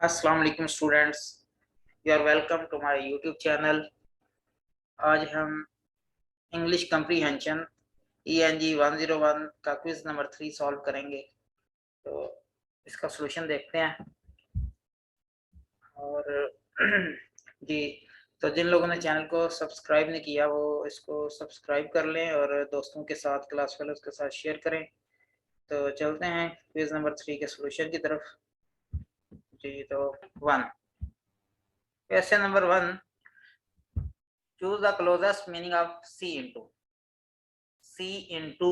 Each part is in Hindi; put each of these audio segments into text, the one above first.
अस्सलाम वालेकुम students, you are welcome to my YouTube channel. आज हम इंग्लिश कम्प्रीहेंशन ENG 101 का क्विज नंबर 3 सॉल्व करेंगे। तो इसका सॉल्यूशन देखते हैं। और जी, तो जिन लोगों ने चैनल को सब्सक्राइब नहीं किया वो इसको सब्सक्राइब कर लें और दोस्तों के साथ, क्लास फेलोज के साथ शेयर करें। तो चलते हैं क्विज नंबर 3 के सॉल्यूशन की तरफ। जी, तो 1 question number 1, choose the closest meaning of see into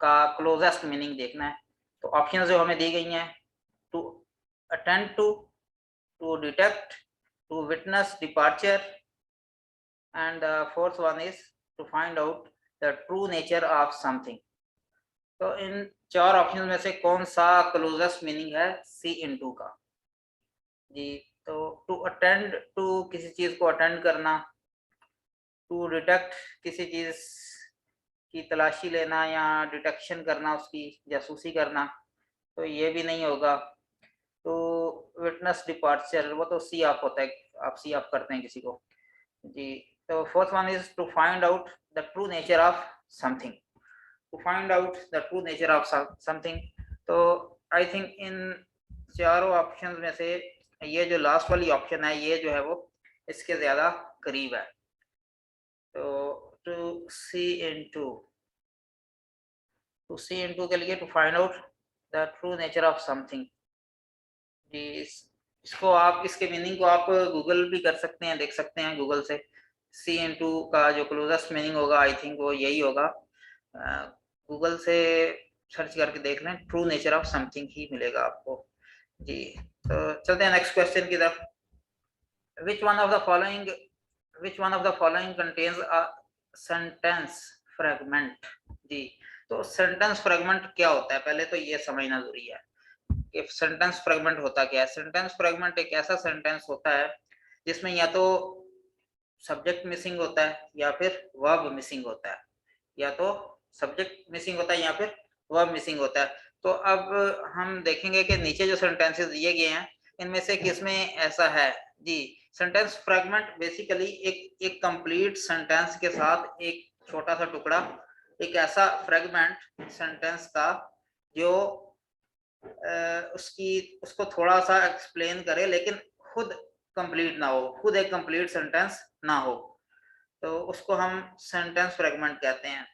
का क्लोजेस्ट मीनिंग देखना है। तो ऑप्शन जो हमें दी गई हैं, to attend to detect, to witness departure and the fourth one is to find out the true nature of something. तो इन चार ऑप्शन में से कौन सा क्लोजेस्ट मीनिंग है सी इंटू का? जी, तो टू अटेंड, टू किसी चीज को अटेंड करना, टू डिटेक्ट किसी चीज की तलाशी लेना या डिटेक्शन करना, उसकी जासूसी करना, तो ये भी नहीं होगा। तो विटनेस डिपार्चर, वो तो सी ऑफ होता है, आप सी ऑफ करते हैं किसी को। जी, तो fourth one is to find out the true nature of something, to find out the true nature of something. तो आई थिंक इन चारों ऑप्शन में से ये जो लास्ट वाली ऑप्शन है, ये जो है वो इसके ज्यादा करीब है। तो टू सी इनटू के लिए to find out the true nature of something. जी, इसको आप, इसके मीनिंग को आप गूगल भी कर सकते हैं, देख सकते हैं गूगल से। सी इंटू का जो क्लोजेस्ट मीनिंग होगा आई थिंक वो यही होगा। गूगल से सर्च करके देख लें, ट्रू नेचर ऑफ समथिंग ही मिलेगा आपको। जी, तो चलते हैं नेक्स्ट क्वेश्चन की तरफ। Which one of the following contains a sentence fragment? जी, तो सेंटेंस फ्रेगमेंट क्या होता है, पहले तो ये समझना जरूरी है कि सेंटेंस फ्रेगमेंट होता क्या है। सेंटेंस फ्रेगमेंट एक ऐसा सेंटेंस होता है जिसमें या तो सब्जेक्ट मिसिंग होता है या फिर वर्ब मिसिंग होता है, या तो सब्जेक्ट मिसिंग होता है या फिर वर्ब मिसिंग होता है। तो अब हम देखेंगे कि नीचे जो सेंटेंसेस दिए गए हैं इनमें से किसमें ऐसा है। जी, सेंटेंस फ्रेगमेंट बेसिकली एक कंप्लीट सेंटेंस के साथ एक छोटा सा टुकड़ा, एक ऐसा फ्रेगमेंट सेंटेंस का जो उसको थोड़ा सा एक्सप्लेन करे लेकिन खुद कंप्लीट ना हो, खुद एक कंप्लीट सेंटेंस ना हो, तो उसको हम सेंटेंस फ्रेगमेंट कहते हैं।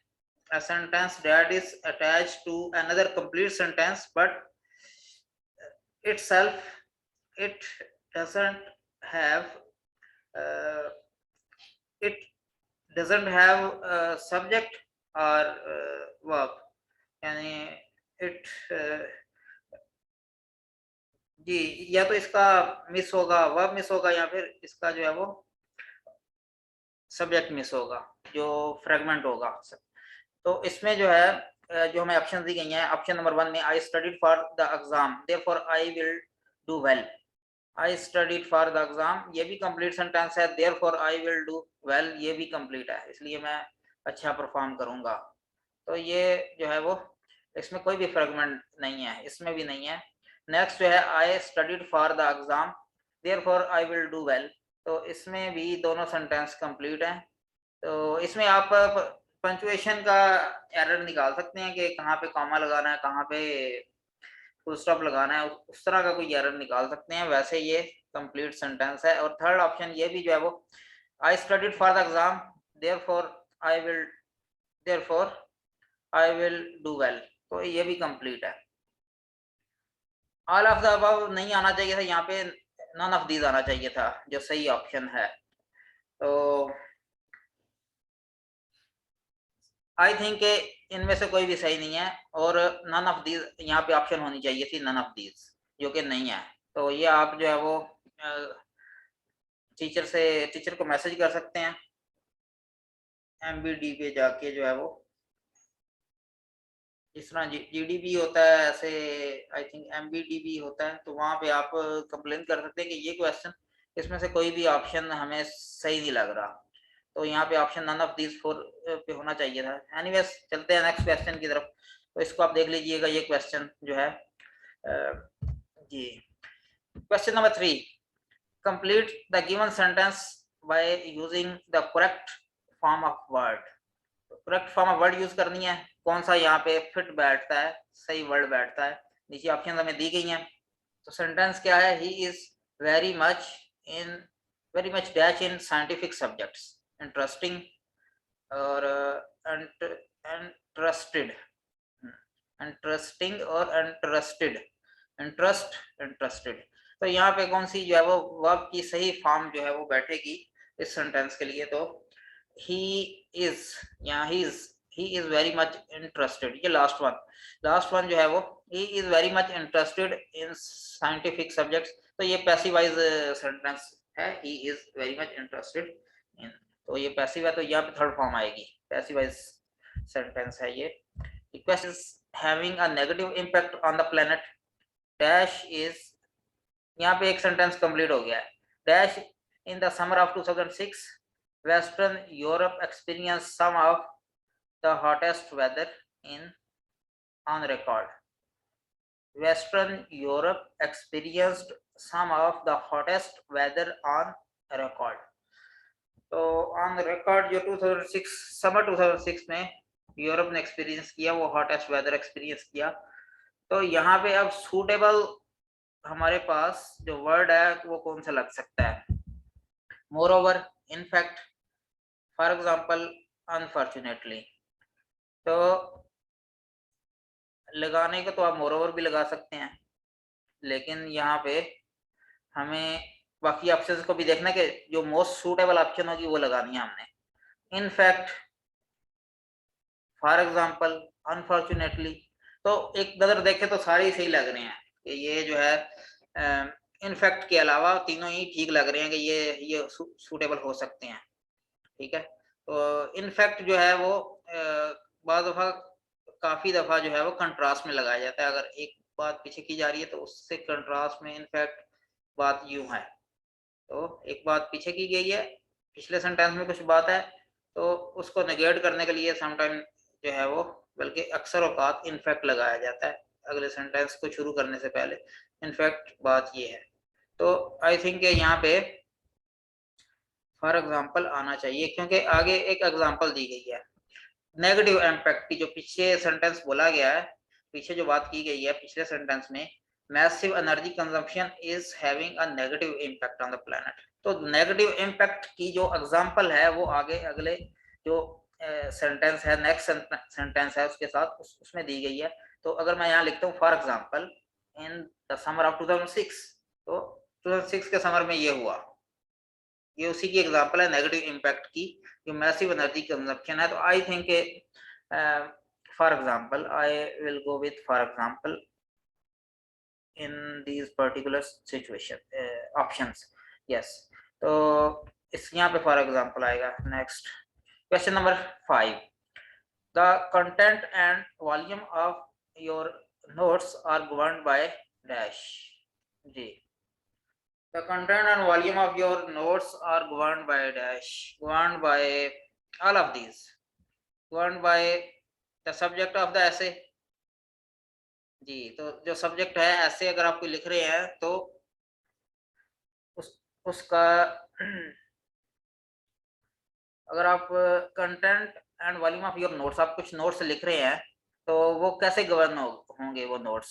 A sentence that is attached to another complete sentence but itself it doesn't have uh, it doesn't have a subject or verb, यानी it जी, या तो इसका मिस होगा, वर्ब मिस होगा, या फिर इसका जो है वो सब्जेक्ट मिस होगा, जो फ्रेगमेंट होगा। तो इसमें जो है जो हमें ऑप्शन दी गई हैं, ऑप्शन नंबर 1 में I studied for the exam therefore I will do well. I studied for the exam ये भी कंप्लीट सेंटेंस है, therefore I will do well ये भी कंप्लीट है, इसलिए मैं अच्छा परफॉर्म करूंगा। तो ये जो है वो इसमें कोई भी फ्रेगमेंट नहीं है, इसमें भी नहीं है। नेक्स्ट जो है I studied for the exam therefore I will do well, तो इसमें भी दोनों सेंटेंस कंप्लीट हैं। तो इसमें आप पंचुएशन का एरर निकाल सकते हैं कि कहाँ पे कॉमा लगाना है, कहाँ पे फुल स्टॉप लगाना है, उस तरह का कोई एरर निकाल सकते हैं। वैसे ये कंप्लीट सेंटेंस है। और थर्ड ऑप्शन ये भी जो है वो I studied for the exam therefore I will therefore I will do well, तो ये भी कंप्लीट है। ऑल ऑफ द अबव नहीं आना चाहिए था, यहाँ पे नन ऑफ दीज आना चाहिए था, जो सही ऑप्शन है। तो आई थिंक इनमें से कोई भी सही नहीं है, और नन ऑफ दीज यहाँ पे ऑप्शन होनी चाहिए थी, नन ऑफ दीज, जो कि नहीं है। तो ये आप जो है वो टीचर को मैसेज कर सकते हैं, MBD पे जाके जो है वो, जिस तरह GDB होता है ऐसे आई थिंक MBD भी होता है, तो वहाँ पे आप कंप्लेन कर सकते हैं कि ये क्वेश्चन इसमें से कोई भी ऑप्शन हमें सही नहीं लग रहा। तो यहाँ पे option none of these four पे होना चाहिए था। एनीवेज, चलते हैं नेक्स्ट क्वेश्चन की तरफ। तो इसको आप देख लीजिएगा, ये क्वेश्चन जो है जी, Question number 3. Complete the given sentence by using the correct form of word. Correct form of word use करनी है, कौन सा यहाँ पे फिट बैठता है, सही वर्ड बैठता है, नीचे ऑप्शन हमें दी गई हैं। तो सेंटेंस क्या है, he is very much dash in scientific subjects, interesting और इंटरेस्टेड, इंटरेस्टिंग और इंटरेस्टेड। तो यहाँ पे कौन सी जो है वो वर्ब की सही फॉर्म जो है वो बैठेगी इस सेंटेंस के लिए? तो he is, यहाँ he is very much interested, ये लास्ट वन जो है वो he is very much interested in scientific subjects, तो ये पैसिवाइज सेंटेंस है, he is very much interested in, तो ये पैसिव है, तो यहाँ पे थर्ड फॉर्म आएगी, पैसिवाइज सेंटेंस है ये। Request is having a negative impact on the planet, dash is, यहाँ पे एक सेंटेंस कंप्लीट हो गया है, dash in the summer of 2006 Western Europe experienced some of the hottest weather on record. Western Europe experienced some of the hottest weather on record. तो on record जो 2006 समर 2006 में यूरोप ने एक्सपीरियंस किया, वो हॉटेस्ट वेदर एक्सपीरियंस किया। तो यहाँ पे अब सूटेबल हमारे पास जो वर्ड है वो कौन सा लग सकता है? Moreover, in fact, for example, unfortunately. तो लगाने को तो आप मोरओवर भी लगा सकते हैं, लेकिन यहाँ पे हमें बाकी ऑप्शंस को भी देखना कि जो मोस्ट सूटेबल ऑप्शन होगी वो लगानी है हमने। इनफैक्ट, फॉर एग्जाम्पल, अनफॉर्चुनेटली, तो एक नजर देखे तो सारे ही सही लग रहे हैं कि ये जो है इनफैक्ट के अलावा तीनों ही ठीक लग रहे हैं कि ये सूटेबल हो सकते हैं, ठीक है। तो इनफैक्ट जो है वो बाद दफा काफी दफा जो है वो कंट्रास्ट में लगाया जाता है, अगर एक बात पीछे की जा रही है तो उससे कंट्रास्ट में इनफैक्ट बात यूं है, तो एक बात पीछे की गई है, पिछले सेंटेंस में कुछ बात है, तो उसको नेगेट करने के लिए समटाइम जो है वो, बल्कि अक्सर औकात इनफैक्ट लगाया जाता है अगले सेंटेंस को शुरू करने से पहले। इनफैक्ट बात ये है, तो आई थिंक यहाँ पे फॉर एग्जाम्पल आना चाहिए, क्योंकि आगे एक एग्जाम्पल दी गई है नेगेटिव इम्पैक्ट की। जो पीछे सेंटेंस बोला गया है, पीछे जो बात की गई है पिछले सेंटेंस में, massive energy consumption is having a negative impact on the planet, तो नेगेटिव इम्पैक्ट की जो एग्जाम्पल है वो आगे अगले जो सेंटेंस है, नेक्स्ट सेंटेंस है उसके साथ उसमें दी गई है। तो अगर मैं यहाँ लिखता हूँ for example in the summer of 2006, तो 2006 के समर में ये हुआ, ये उसी की एग्जांपल है नेगेटिव इम्पैक्ट की, जो मैसिव एनर्जी कंजप्शन है। तो I think for example I will go with for example in these particular situation options, yes. तो इस यहाँ पे फॉर एग्जांपल आएगा। Next question number 5, the content and volume of your notes are governed by dash. जी, the content and volume of your notes are governed by dash, governed by all of these, governed by the subject of the essay। जी, तो जो सब्जेक्ट है ऐसे अगर आप कोई लिख रहे हैं तो उसका अगर आप content and volume of your notes, आप कुछ नोट्स लिख रहे हैं तो वो कैसे गवर्न होंगे? वो नोट्स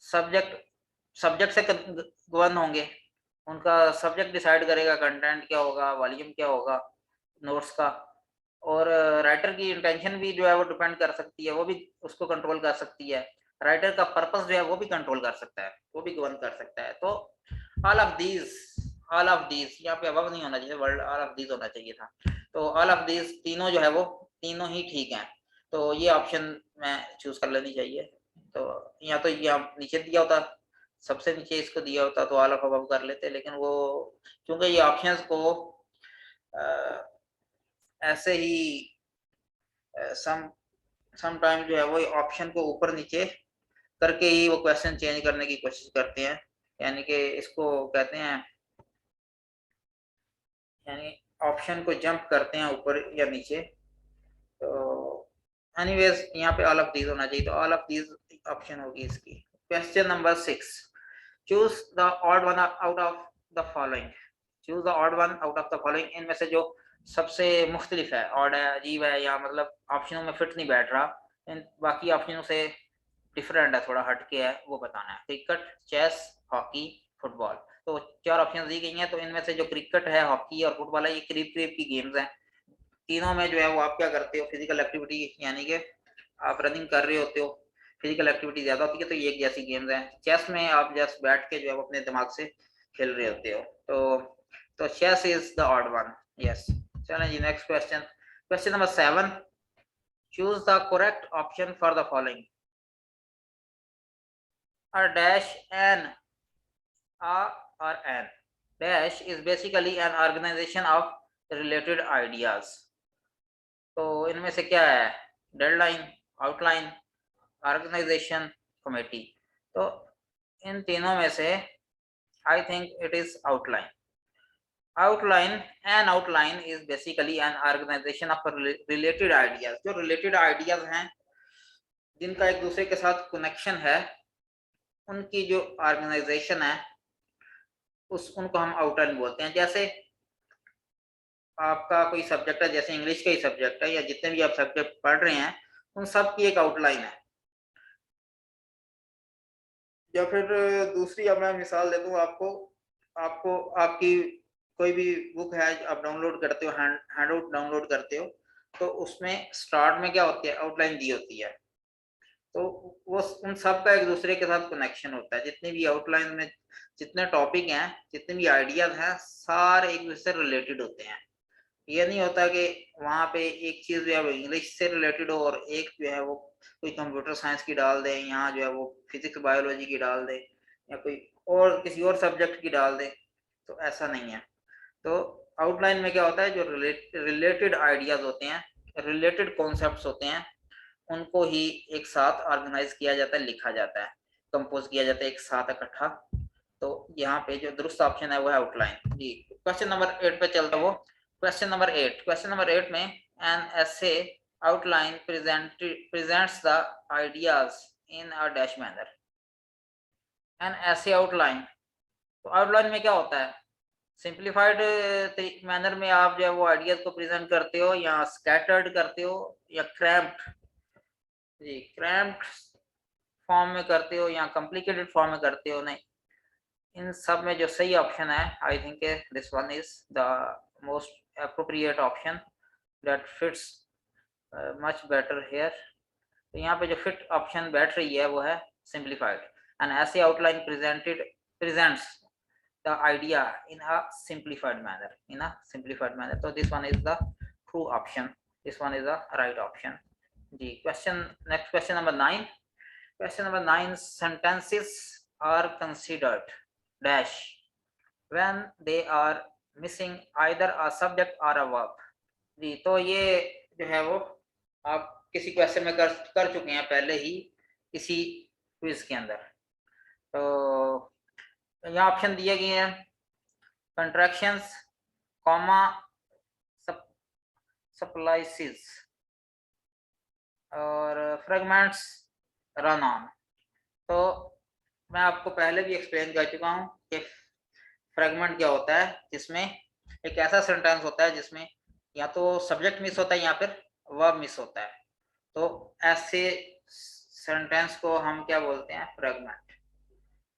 सब्जेक्ट से गवर्न होंगे, उनका सब्जेक्ट डिसाइड करेगा कंटेंट क्या होगा, वॉल्यूम क्या होगा नोट्स का। और राइटर की इंटेंशन भी जो है वो डिपेंड कर सकती है, वो भी उसको कंट्रोल कर सकती है। राइटर का पर्पस जो है वो भी कंट्रोल कर सकता है, वो भी गवर्न कर सकता है। तो ऑल ऑफ दीज यहाँ पे अब नहीं होना चाहिए, वर्ड ऑल ऑफ दीज होना चाहिए था। तो ऑल ऑफ दीज तीनों जो है वो तीनों ही ठीक हैं, तो ये ऑप्शन मैं चूज कर लेनी चाहिए। तो यहाँ तो यहाँ नीचे दिया होता, सबसे नीचे इसको दिया होता तो ऑल ऑफ अबव कर लेते, लेकिन वो क्योंकि ये ऑप्शंस को ऐसे ही सम टाइम जो है वो ऑप्शन को ऊपर नीचे करके ही वो क्वेश्चन चेंज करने की कोशिश करते हैं, यानी कि इसको कहते हैं, यानी ऑप्शन को जंप करते हैं ऊपर या नीचे। तो एनीवेज यहाँ पे ऑल ऑफ दीज होना चाहिए, तो ऑल ऑफ दीज ऑप्शन होगी इसकी। Question number 6, choose the odd one out of the following. choose the odd one out of the following. इनमें से जो सबसे मुख्तलिफ है, ऑड है, अजीब है, या मतलब ऑप्शनों में फिट नहीं बैठ रहा, इन बाकी ऑप्शनों से डिफरेंट है, थोड़ा हटके है, वो बताना है. Cricket, chess, hockey, football. तो 4 ऑप्शन दी गई हैं. तो इनमें से जो क्रिकेट है, हॉकी और फुटबॉल है, ये करीब करीब की गेम्स हैं. तीनों में जो है वो आप क्या करते हो, फिजिकल एक्टिविटी, यानी कि आप रनिंग कर रहे होते हो, फिजिकल एक्टिविटी ज्यादा होती है. तो ये एक जैसी गेम्स हैं. चेस में आप जस्ट बैठ के जो है वो अपने दिमाग से खेल रहे होते हो. तो chess is the odd one. Yes. चलें जी, next question. Question number 7. Choose the correct option for the following. A dash, an, a or an. Dash is basically an organization of related ideas. तो इनमें से क्या है? Deadline, outline, organisation, committee. तो इन तीनों में से I think it is outline. Outline, an outline is basically an organisation of related ideas. जो रिलेटेड आइडियाज हैं, जिनका एक दूसरे के साथ कनेक्शन है, उनकी जो ऑर्गेनाइजेशन है, उनको हम आउटलाइन बोलते हैं. जैसे आपका कोई सब्जेक्ट है, जैसे इंग्लिश का ही सब्जेक्ट है, या जितने भी आप सब्जेक्ट पढ़ रहे हैं, उन सब की एक आउटलाइन है. या फिर दूसरी, अब मैं मिसाल दे दूं आपको. आपकी कोई भी बुक है, आप डाउनलोड करते हो, हैंड आउट डाउनलोड करते हो, तो उसमें स्टार्ट में क्या होती है, आउटलाइन दी होती है. तो वो उन सब का एक दूसरे के साथ कनेक्शन होता है. जितने भी आउटलाइन में जितने टॉपिक हैं, जितने भी आइडियाज हैं, सारे एक दूसरे से रिलेटेड होते हैं. ये नहीं होता कि वहाँ पे एक चीज जो है वो इंग्लिश से रिलेटेड हो और एक जो है वो कोई कंप्यूटर साइंस की डाल दे, यहाँ जो है वो फिजिक्स बायोलॉजी की डाल दे, या कोई और किसी और सब्जेक्ट की डाल दे. तो ऐसा नहीं है. तो आउटलाइन में क्या होता है, जो रिलेटेड आइडियाज होते हैं, रिलेटेड कॉन्सेप्ट्स होते हैं, उनको ही एक साथ ऑर्गेनाइज किया जाता है, लिखा जाता है, कंपोज किया जाता है एक साथ इकट्ठा. तो यहाँ पे जो दुरुस्त ऑप्शन है वो है आउटलाइन जी. क्वेश्चन नंबर 8 पे चलता वो. क्वेश्चन नंबर 8 में an essay outline presents the ideas in a dash manner. An essay outline. तो आउटलाइन में क्या होता है, सिंप्लीफाइड मैनर में आप जो है वो आइडियाज को प्रेजेंट करते हो, या स्कैटर्ड करते हो, या क्रैम्प्ड जी, क्रैम्प्ड फॉर्म में करते हो, या कॉम्प्लिकेटेड फॉर्म में करते हो. नहीं, इन सब में जो सही ऑप्शन है, I think this one is the most appropriate option that fits much better here. तो यहाँ पे जो फिट ऑप्शन बैठ रही है वो है सिंप्लीफाइड. एंड ऐसे outline presents the idea in a simplified manner. So this one is the true option. This one is the right option जी. Next question number 9. Question number 9. Sentences are considered dash when they are missing either a subject or a verb जी. तो ये जो है वो आप किसी क्वेश्चन में कर चुके हैं पहले ही, किसी क्विज के अंदर. तो यहाँ ऑप्शन दिए गए हैं, कंट्रैक्शंस, कॉमा, सप्लाइसिस और फ्रेगमेंट्स, रन ऑन. तो मैं आपको पहले भी एक्सप्लेन कर चुका हूँ कि फ्रेगमेंट क्या होता है, जिसमें एक ऐसा सेंटेंस होता है जिसमें या तो सब्जेक्ट मिस होता है या फिर वर्ब मिस होता है. तो ऐसे सेंटेंस को हम क्या बोलते हैं,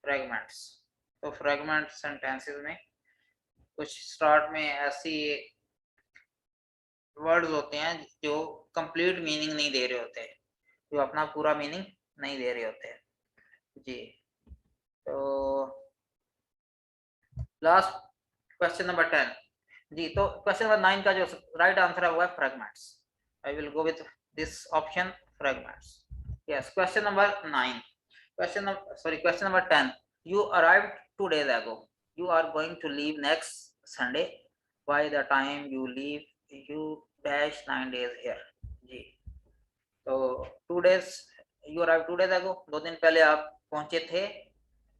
फ्रेगमेंट्स. तो फ्रेगमेंट सेंटेंसेस में कुछ स्टार्ट में ऐसी वर्ड्स होते हैं जो कंप्लीट मीनिंग नहीं दे रहे होते, जो अपना पूरा मीनिंग नहीं दे रहे होते जी. तो लास्ट क्वेश्चन नंबर 10 जी. तो क्वेश्चन नंबर 9 का जो राइट आंसर है वो है fragments. I will go with this option, fragments. Yes. Question number 9. Question number 10. You arrived 2 days ago. You are going to leave next Sunday. By the time you leave, you dash 9 days here. जी. तो 2 days, you arrived 2 days ago. 2 दिन पहले आप पहुंचे थे.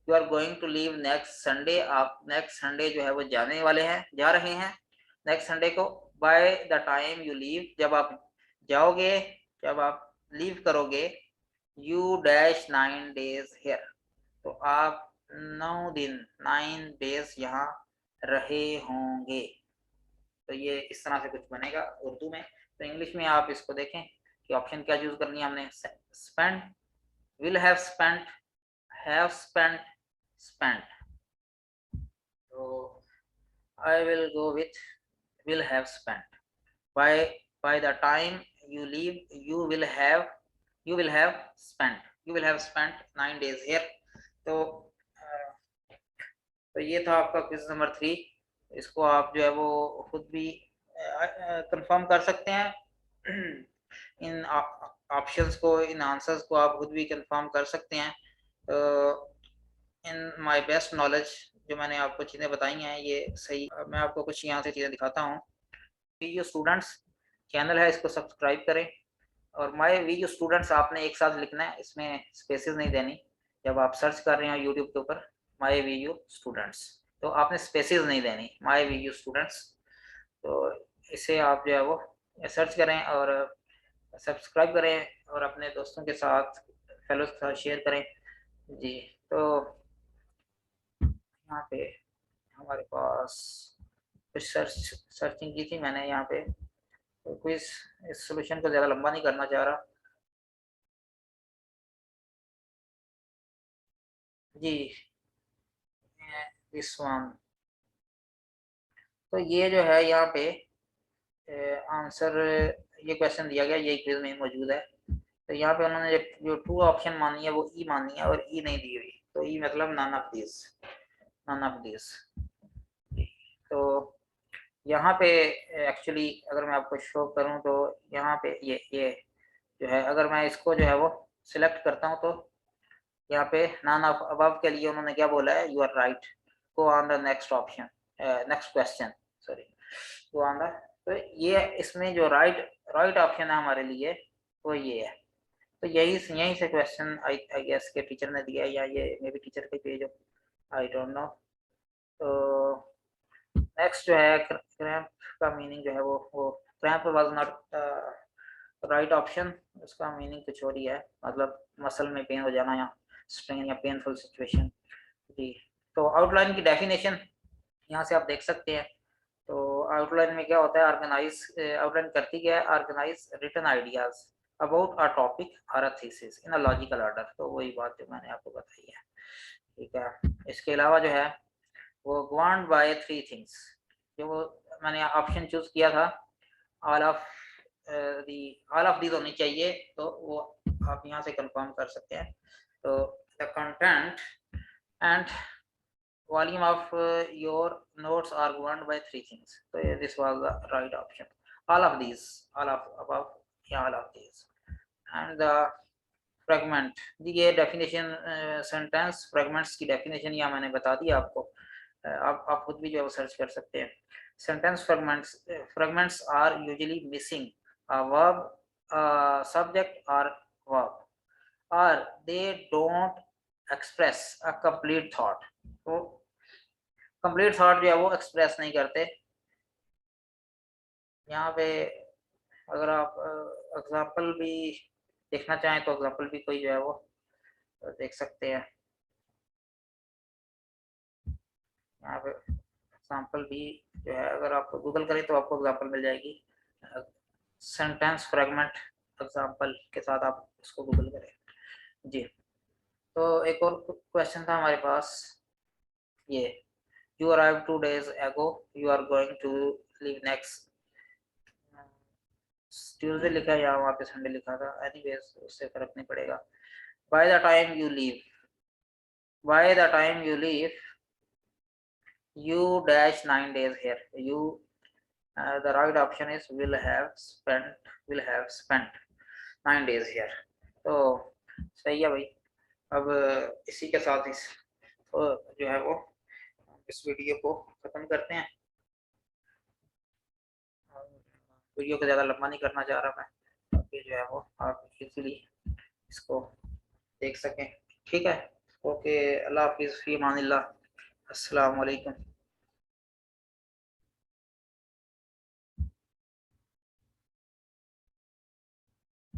You are going to leave next Sunday. आप next Sunday जो है वो जाने वाले हैं, जा रहे हैं next Sunday को. By the time you leave, जब आप जाओगे, जब आप leave करोगे, you dash 9 days here. तो आप 9 दिन 9 डेज यहाँ रहे होंगे। तो ये इस तरह से कुछ बनेगा उर्दू में। तो इंग्लिश में आप इसको देखें कि ऑप्शन क्या चूज करनी है हमने, spend, will have spent, spent. तो I will go with will have spent. by the time you leave you will have spent 9 days here। तो तो ये था आपका क्विज नंबर 3। इसको आप जो है वो खुद भी कंफर्म कर सकते हैं। इन ऑप्शंस को, इन आंसर्स को आप खुद भी कंफर्म कर सकते हैं। इन माय बेस्ट नॉलेज जो मैंने आपको चीज़ें बताई हैं ये सही। मैं आपको कुछ यहाँ से चीज़ें दिखाता हूँ। वीडियो स्टूडेंट्स चैनल है, इसको सब्सक्राइब करें। और माय वीडियो स्टूडेंट्स आपने एक साथ लिखना है, इसमें स्पेसेस नहीं देनी। जब आप सर्च कर रहे हो यूट्यूब के ऊपर माय वीडियो स्टूडेंट्स, तो आपने स्पेसेस नहीं देनी, माय वीडियो स्टूडेंट्स। तो इसे आप जो है वो सर्च करें और सब्सक्राइब करें और अपने दोस्तों के साथ, फेलोज के साथ शेयर करें जी। तो यहाँ पे हमारे पास कुछ सर्चिंग की थी मैंने यहाँ पे। तो क्विज इस सोल्यूशन को ज़्यादा लंबा नहीं करना चाह रहा जी। दिस वन, तो ये जो है यहाँ पे आंसर, ये क्वेश्चन दिया गया, ये क्विज में मौजूद है। तो यहाँ पे उन्होंने जो टू ऑप्शन मानी है वो ई मानी है और ई नहीं दी हुई। तो ई मतलब none of this, none of this. तो यहाँ पे एक्चुअली अगर मैं आपको शो करूँ तो यहाँ पे ये जो है, अगर मैं इसको जो है वो सिलेक्ट करता हूँ तो यहाँ पे नन ऑफ अबव के लिए उन्होंने क्या बोला है, you are right, go on the next option, next question, sorry, go on the. तो ये इसमें जो राइट ऑप्शन है हमारे लिए वो ये है। तो यहीं से क्वेश्चन आई गेस के टीचर ने दिया है, या ये मे बी टीचर का पेज हो, आई डोंट नो। तो नेक्स्ट जो है क्रैम्प का मीनिंग जो है वो cramp was not right option, उसका मीनिंग कुछ और ही है, मतलब मसल में पेन हो जाना या स्ट्रेन या पेनफुल सिचुएशन जी। तो आउटलाइन की डेफिनेशन यहाँ से आप देख सकते हैं। तो आउटलाइन में क्या होता है, ऑर्गेनाइज, आउटलाइन करती क्या है, organise written ideas about a topic और a thesis in a logical order. तो वही बात जो मैंने आपको बताई है, ठीक है। इसके अलावा जो है वो गवर्न्ड बाय 3 थिंग्स, जो मैंने ऑप्शन चूज किया था, all of the, all of these होनी चाहिए, तो वो आप यहाँ से कंफर्म कर सकते हैं। तो the content and volume of your notes are governed by 3 things. So this was the right option, all of these, all of above, yeah, all of these। and the fragment, ये डेफिनेशन, सेंटेंस फ्रेगमेंट्स की डेफिनेशन यहाँ मैंने बता दी आपको। आप खुद भी जो है सर्च कर सकते हैं। Sentence fragments are usually missing a verb, subject और वर्ब, और they don't express a complete thought. तो कंप्लीट थॉट जो है वो एक्सप्रेस नहीं करते। यहाँ पे अगर आप एग्जांपल भी देखना चाहें तो एग्जांपल भी कोई जो है वो देख सकते हैं। यहाँ पे एग्जांपल भी जो है अगर आप गूगल करें तो आपको एग्जांपल मिल जाएगी, सेंटेंस फ्रेगमेंट एग्जांपल के साथ आप इसको गूगल करें जी। तो एक और क्वेश्चन था हमारे पास, ये you arrive 2 days ago, you are going to leave next Tuesday लिखा है या वहाँ पे संडे लिखा था, एनीवेज उससे फर्क नहीं पड़ेगा। By the time you leave, by the time you leave you dash 9 days here, you the right option is will have spent 9 days here। तो सही है भाई। अब इसी के साथ इस तो जो है वो इस वीडियो को खत्म करते हैं। वीडियो को ज़्यादा लंबा नहीं करना चाह रहा मैं, ताकि जो है वो आप इजीली इसको देख सकें, ठीक है। ओके, अल्लाह हाफिज़, फी अमानिल्लाह, अस्सलाम वालेकुम।